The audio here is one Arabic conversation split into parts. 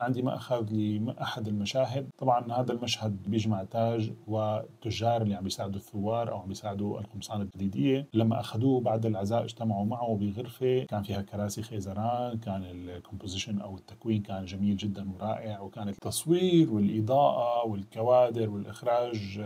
عندي مأخذ لأحد المشاهد. طبعا هذا المشهد بيجمع تاج والتجار اللي عم بيساعدوا الثوار أو عم بيساعدوا القمصان الجليدية. لما أخذوه بعد العزاء اجتمعوا معه بغرفة كان فيها كراسي خيزران، كان الكومبوزيشن أو التكوين كان جميل جدا ورائع، وكان التصوير والإضاءة والكوادر والإخراج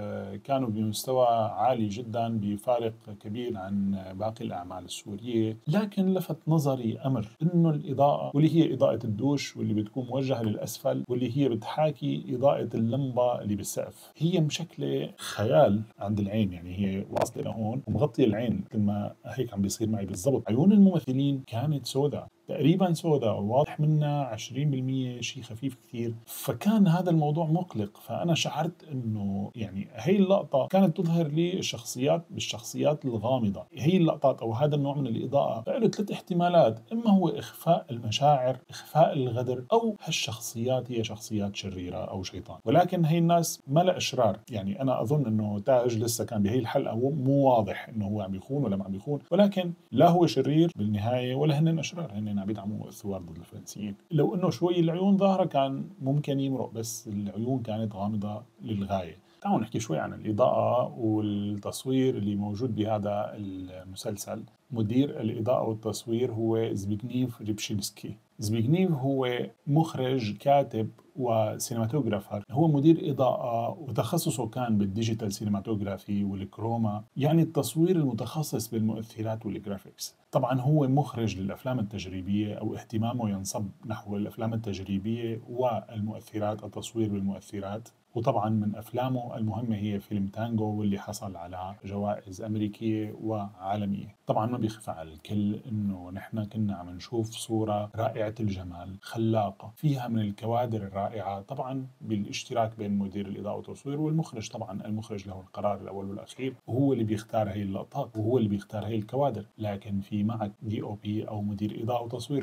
كانوا بمستوى عالي جدا بفارق كبير عن باقي الأعمال السورية. لكن لفت نظري أمر إنه الإضاءة، واللي هي إضاءة الدوش واللي بتكون موجهة للأسفل، واللي هي بتحاكي إضاءة اللمبة اللي بالسقف، هي مشكلة خيال عند العين. يعني هي واصلة لهون ومغطية العين مثل ما هيك عم بيصير معي بالضبط. عيون الممثلين كانت سوداء، تقريبا سوداء، واضح منها 20% شيء خفيف كثير. فكان هذا الموضوع مقلق. فأنا شعرت إنه يعني هي اللقطة كانت تظهر لي الشخصيات بالشخصيات الغامضة. هي اللقطات أو هذا النوع من الإضاءة له ثلاث احتمالات: إما هو إخفاء المشاعر، إخفاء الغدر، أو هالشخصيات هي شخصيات شريرة أو شيطان. ولكن هي الناس ما لا أشرار. يعني أنا أظن إنه تاج لسه كان بهي الحلقة مو واضح إنه هو عم بيخون ولا ما عم بيخون، ولكن لا هو شرير بالنهاية ولا هن أشرار، هن عم يدعموا الثوار ضد الفرنسيين. لو إنه شوي العيون ظاهرة كان ممكن يمرق، بس العيون كانت غامضة للغاية. تعالوا نحكي شوي عن الإضاءة والتصوير اللي موجود بهذا المسلسل. مدير الإضاءة والتصوير هو زبيغنيف ريبشينسكي. زبيغنيف هو مخرج، كاتب، وسينماتوغرافر. هو مدير إضاءة وتخصصه كان بالديجيتال سينماتوغرافي والكروما، يعني التصوير المتخصص بالمؤثرات والجرافيكس. طبعا هو مخرج للأفلام التجريبية، أو اهتمامه ينصب نحو الأفلام التجريبية والمؤثرات، التصوير بالمؤثرات. وطبعا من أفلامه المهمة هي فيلم تانجو، واللي حصل على جوائز أمريكية وعالمية. طبعا ما بيخفى على الكل إنه نحن كنا عم نشوف صورة رائعة الجمال، خلاقة، فيها من الكوادر الرائعة، طبعا بالاشتراك بين مدير الإضاءة والتصوير والمخرج. طبعا المخرج له القرار الأول والأخير، وهو اللي بيختار هي اللقطات وهو اللي بيختار هي الكوادر. لكن في معك دي أو بي أو مدير إضاءة وتصوير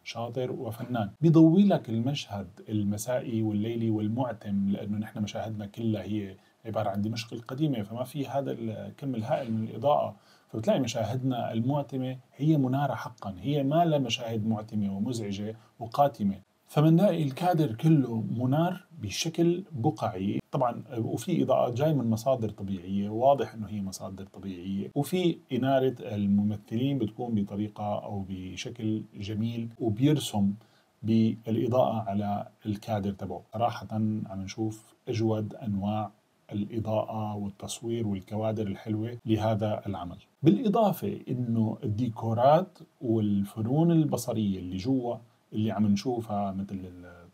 شاطر وفنان، بيضوي لك المشهد المسائي والليلي والمعتم، لأنه نحن مشاهدنا كلها هي عبارة عن دمشق القديمة، فما في هذا الكم الهائل من الإضاءة. فبتلاقي مشاهدنا المعتمة هي منارة حقا، هي ما لا مشاهد معتمة ومزعجة وقاتمة. فمنلاقي الكادر كله منار بشكل بقعي طبعا، وفي إضاءات جاي من مصادر طبيعية، واضح إنه هي مصادر طبيعية، وفي إنارة الممثلين بتكون بطريقة أو بشكل جميل، وبيرسم بالإضاءة على الكادر تبعه. صراحة عم نشوف أجود أنواع الإضاءة والتصوير والكوادر الحلوة لهذا العمل. بالإضافة إنه الديكورات والفنون البصرية اللي جوا اللي عم نشوفها، مثل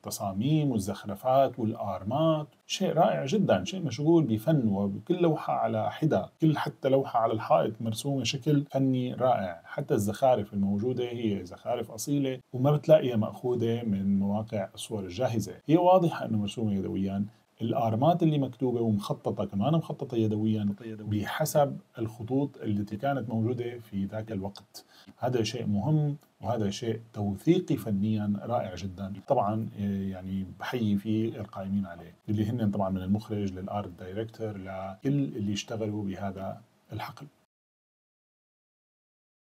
التصاميم والزخرفات والآرمات، شيء رائع جدا، شيء مشغول بفن، وكل لوحة على حدة، كل حتى لوحة على الحائط مرسومة شكل فني رائع. حتى الزخارف الموجودة هي زخارف أصيلة وما بتلاقيها مأخوذة من مواقع الصور الجاهزة، هي واضحة أنه مرسومة يدويا. الآرمات اللي مكتوبة ومخططة كمان مخططة يدويا بحسب الخطوط التي كانت موجودة في ذاك الوقت. هذا شيء مهم، وهذا شيء توثيقي فنيا رائع جدا. طبعا يعني بحيي فيه القائمين عليه، اللي هن طبعا من المخرج للآرت دايركتور لكل اللي اشتغلوا بهذا الحقل.